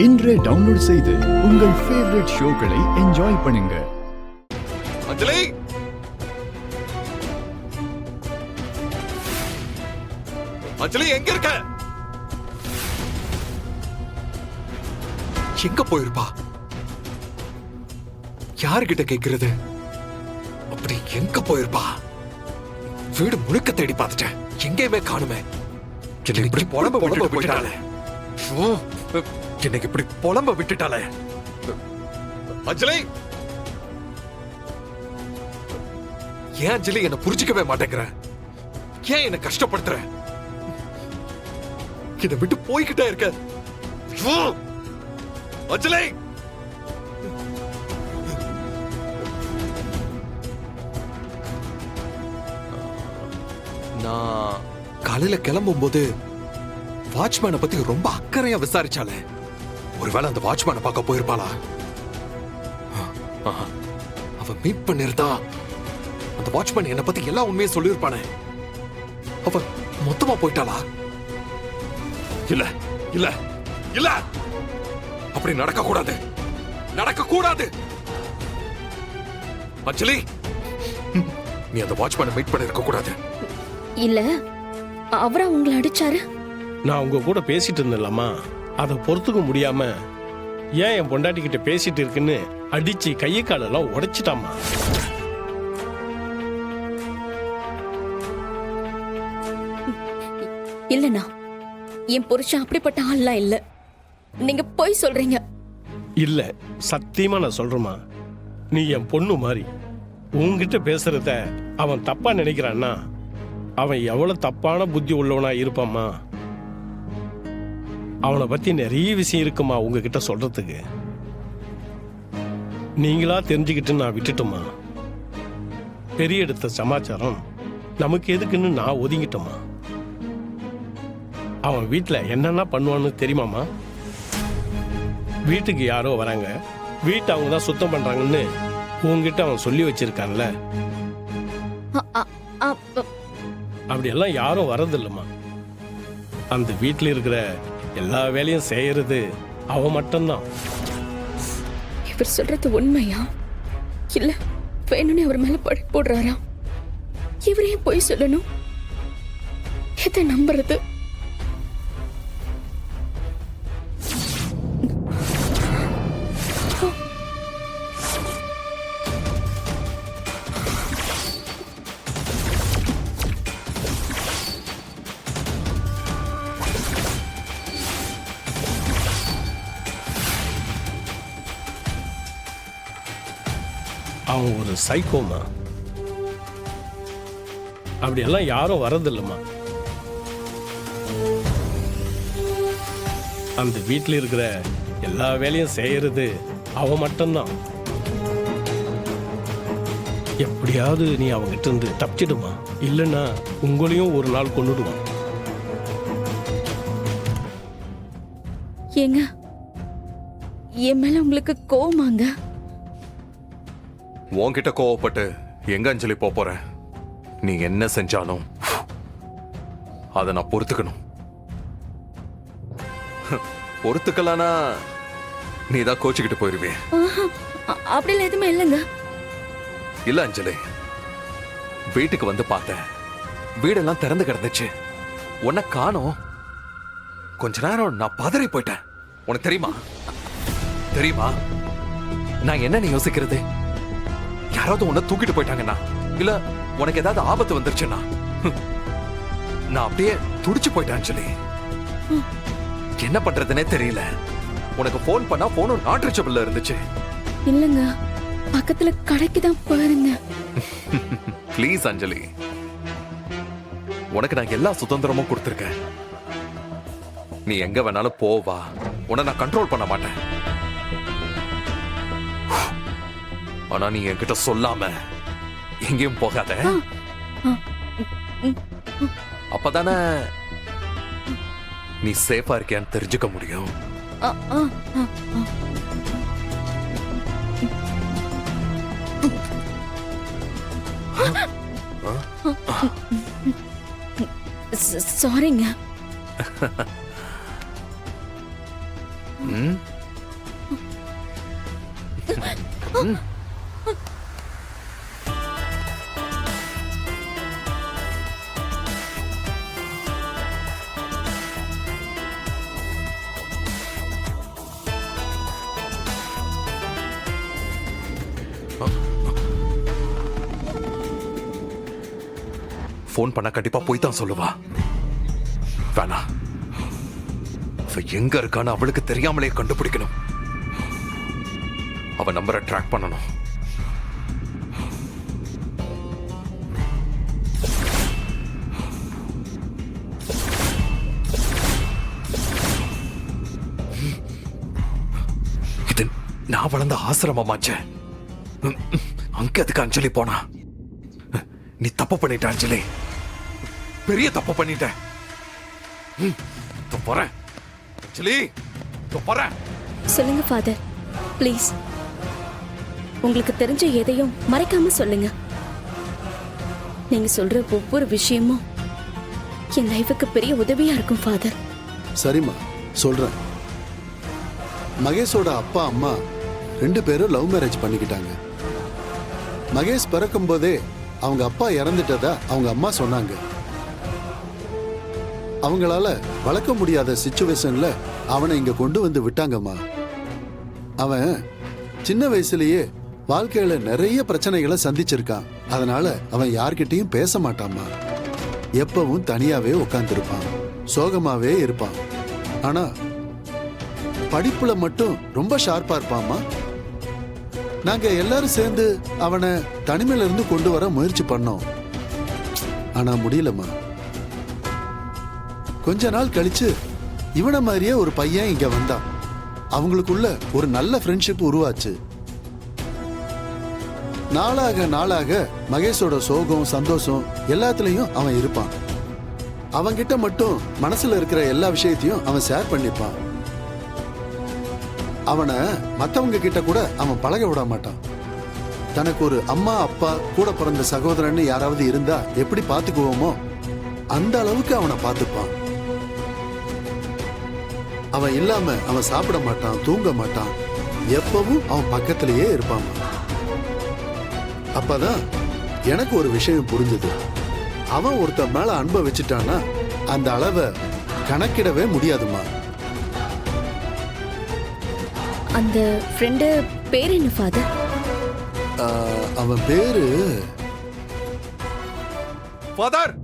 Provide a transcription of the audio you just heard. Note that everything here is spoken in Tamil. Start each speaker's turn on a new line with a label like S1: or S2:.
S1: இன்றே டவுன்லோட் செய்து உங்கள் ஃபேவரட் ஷோக்களை என்ஜாய் பண்ணுங்க.
S2: அஞ்சலி, அஞ்சலி எங்க இருக்க? எங்க போயிருப்பா? யாருகிட்ட கேக்குறது? அப்படி எங்க போயிருப்பா? வீடு முழுக்க தேடி பார்த்துட்டேன், எங்கேயுமே காணுமே. என்னை இப்படி புலம்ப விட்டுட்டாளே. என்னை இப்படி புலம்ப விட்டுட்டாளே. அஞ்சலி, ஏன் அஞ்சலி என்ன புரிஞ்சுக்கவே மாட்டேங்கிற? ஏன் என்ன கஷ்டப்படுத்துற? இதை விட்டு போய்கிட்டே இருக்க. அஞ்சலி, நான் காலையில கிளம்பும் போது வாட்ச்மேனை பத்தி ரொம்ப அக்கறையா விசாரிச்சாலே. ஒருவேளை அந்த வாட்ச்மேனை பார்க்க போயிருப்பாளா? அவ மீட் பண்ணிருந்தா அந்த வாட்ச்மேன் என்ன பத்தி எல்லா உண்மையும் சொல்லியிருப்பானே. அவ மொத்தமா போயிட்டாளா? இல்ல இல்ல இல்ல, அப்படி நடக்க கூடாது, நடக்க கூடாது. அஞ்சலி, நீ அந்த வாட்ச்மேனை மீட் பண்ணி இருக்க கூடாது.
S3: இல்ல, அவரா உங்களை அடிச்சாரு?
S4: நான் உங்க கூட பேசிட்டு இருந்தேன்லம்மா, அதை பொறுத்துக்க முடியாம ஏன் என் பொண்டாட்டி கிட்ட பேசிட்டு இருக்குன்னு அடிச்சு கையை காலெல்லாம் உடைச்சிட்டாமா.
S3: இல்லண்ணா, என் புருஷன் அப்படிப்பட்ட ஆள்லாம் இல்ல. நீங்க போய் சொல்றீங்க.
S4: இல்ல, சத்தியமா நான் சொல்றேம்மா, நீ என் பொண்ணு மாதிரி. உன்கிட்ட பேசுறத அவன் தப்பா நினைக்கிறான்னா அவன் எவ்வளவு தப்பான புத்தி உள்ளவனா இருப்பாம்மா. அவனை பத்தி நிறைய விஷயம் இருக்குமா உங்ககிட்ட சொல்றதுக்கு. நீங்களா தெரிஞ்சுக்கிட்டு நான் விட்டுட்டோமா. பெரிய எடுத்த சமாச்சாரம் நமக்கு எதுக்குன்னு நான் ஒதுங்கிட்டோமா. அவன் வீட்டில் என்னென்ன பண்ணுவான்னு தெரியுமாமா? வீட்டுக்கு யாரோ வராங்க, வீட்டை அவங்க தான் சுத்தம் பண்றாங்கன்னு உங்ககிட்ட அவன் சொல்லி வச்சிருக்கான்ல. அப்படியெல்லாம் யாரும் வரதில்லைம்மா. அந்த வீட்டில் இருக்கிற எல்லா வேலையும் செய்யறது அவன் மட்டும்தான்.
S3: இவர் சொல்றது உண்மையா இல்ல வேணும்னு அவர் மேல பழி போடுறாரா? இவரையும் போய் சொல்லணும். எதை நம்புறது?
S4: அவன் ஒரு சைக்கோமா. அப்படியெல்லாம் யாரும் வரதில்லைம்மா. அந்த வீட்டில் இருக்கிற எல்லா வேலையும் செய்யறது அவன் மட்டும்தான். எப்படியாவது நீ அவங்கிட்ட இருந்து தப்பிச்சிடுமா, இல்லைன்னா உங்களையும் ஒரு நாள் கொண்டுடுவான்.
S3: ஏங்க, என் மேல உங்களுக்கு கோவமாங்க?
S2: உன்கிட்ட கோவப்பட்டு எங்க அஞ்சலி போற? நீ என்ன செஞ்சாலும் அதை நான் பொறுத்துக்கணும். பொறுத்துக்கலானா நீ தான் கோச்சுக்கிட்டு போயிருவே.
S3: அப்படிலாம் எதுவுமே இல்லைங்க.
S2: இல்ல அஞ்சலி, வீட்டுக்கு வந்து பார்த்தேன், வீடெல்லாம் திறந்து கிடந்துச்சு, உன்னை காணோம். கொஞ்ச நேரம் நான் பதறி போயிட்டேன். உனக்கு தெரியுமா தெரியுமா நான் என்ன யோசிக்கிறது? யாராவது உன்னை தூக்கிட்டு போயிட்டாங்கன்னா, இல்ல உனக்கு ஏதாவது ஆபத்து வந்துருச்சுன்னா, நான் அப்படியே துடிச்சு போயிட்டேன் அஞ்சலி. என்ன பண்றதுனே தெரியல. உனக்கு போன் பண்ணா போனும் நாட் ரீச்சபிள்ல இருந்துச்சு.
S3: இல்லங்க, பக்கத்துல கடைக்கு தான் போயிருங்க.
S2: ப்ளீஸ் அஞ்சலி, உனக்கு நான் எல்லா சுதந்திரமும் கொடுத்திருக்கேன். நீ எங்க வேணாலும் போவா, உன்னை நான் கண்ட்ரோல் பண்ண மாட்டேன். ஆனா நீ என்கிட்ட சொல்லாம எங்கேயும் போகாத. அப்பதானே நீ சேஃபா இருக்கியான்னு தெரிஞ்சுக்க முடியும்.
S3: சாரிங்க.
S2: ம்? ஃபோன் பண்ண கண்டிப்பா போய் தான் சொல்லுவா. வேணா, அவ எங்க இருக்கான்னு அவளுக்கு தெரியாமலே கண்டுபிடிக்கணும். அவ நம்பரை ட்ராக் பண்ணணும். இது நான் வளர்ந்த ஆசிரமமாச்சே. அங்க அதுக்கு அஞ்சலி போனா? நீ தப்பு பண்ணிட்ட அஞ்சலி, பெரிய தப்பு பண்ணிட்ட. போறேன் அஞ்சலி, போறேன்.
S3: சொல்லுங்க ஃபாதர், ப்ளீஸ். உங்களுக்கு தெரிஞ்ச எதையும் மறைக்காம சொல்லுங்க. நீங்க சொல்ற ஒவ்வொரு விஷயமும் என் லைஃபுக்கு பெரிய உதவியா இருக்கும் ஃபாதர்.
S5: சரிம்மா, சொல்றேன். மகேஷோட அப்பா அம்மா 2 பேரும் லவ் மேரேஜ் பண்ணிக்கிட்டாங்க. மகேஷ் பிறக்கும் போதே அவங்க அப்பா இறந்துட்டதா அவங்க அம்மா சொன்னாங்க. அவங்களால வளர்க்க முடியாத சிச்சுவேஷன்ல அவனை இங்க கொண்டு வந்து விட்டாங்கம்மா. அவன் சின்ன வயசுலயே வாழ்க்கையில நிறைய பிரச்சனைகளை சந்திச்சிருக்கான். அதனால அவன் யார்கிட்டயும் பேச மாட்டாம்மா. எப்பவும் தனியாவே உட்கார்ந்துருப்பான், சோகமாவே இருப்பான். ஆனா படிப்புல மட்டும் ரொம்ப ஷார்ப்பா இருப்பாம்மா. நாங்க எல்லாரும் சேர்ந்து அவனை தனிமையில இருந்து கொண்டு வர முயற்சி பண்ணோம். ஆனா முடியலம்மா. கொஞ்ச நாள் கழிச்சு இவனை மாதிரியே ஒரு பையன் இங்க வந்தான். அவங்களுக்குள்ள ஒரு நல்ல ஃப்ரெண்ட்ஷிப் உருவாச்சு. நாளாக நாளாக மகேஷோட சோகம் சந்தோஷம் எல்லாத்துலயும் அவன் இருப்பான். அவன்கிட்ட மட்டும் மனசுல இருக்கிற எல்லா விஷயத்தையும் அவன் ஷேர் பண்ணிப்பான். அவனை மத்தவங்க கிட்ட கூட அவன் பழக விட மாட்டான். தனக்கு ஒரு அம்மா அப்பா கூட பிறந்த சகோதரன் யாராவது இருந்தா எப்படி பாத்துக்குவோமோ அந்த அளவுக்கு அவனை பார்த்துப்பான். அவன் இல்லாம அவன் சாப்பிட மாட்டான், தூங்க மாட்டான். எப்பவும் அவன் பக்கத்திலேயே இருப்பான். அப்பதான் எனக்கு ஒரு விஷயம் புரிஞ்சது. அவன் ஒருத்தன் மேல அன்பை வச்சுட்டான்னா அந்த அளவை கணக்கிடவே முடியாதுமா.
S3: அந்த ஃப்ரெண்டு பேர் என்ன ஃபாதர்?
S5: அவன் பேரு
S2: ஃபாதர்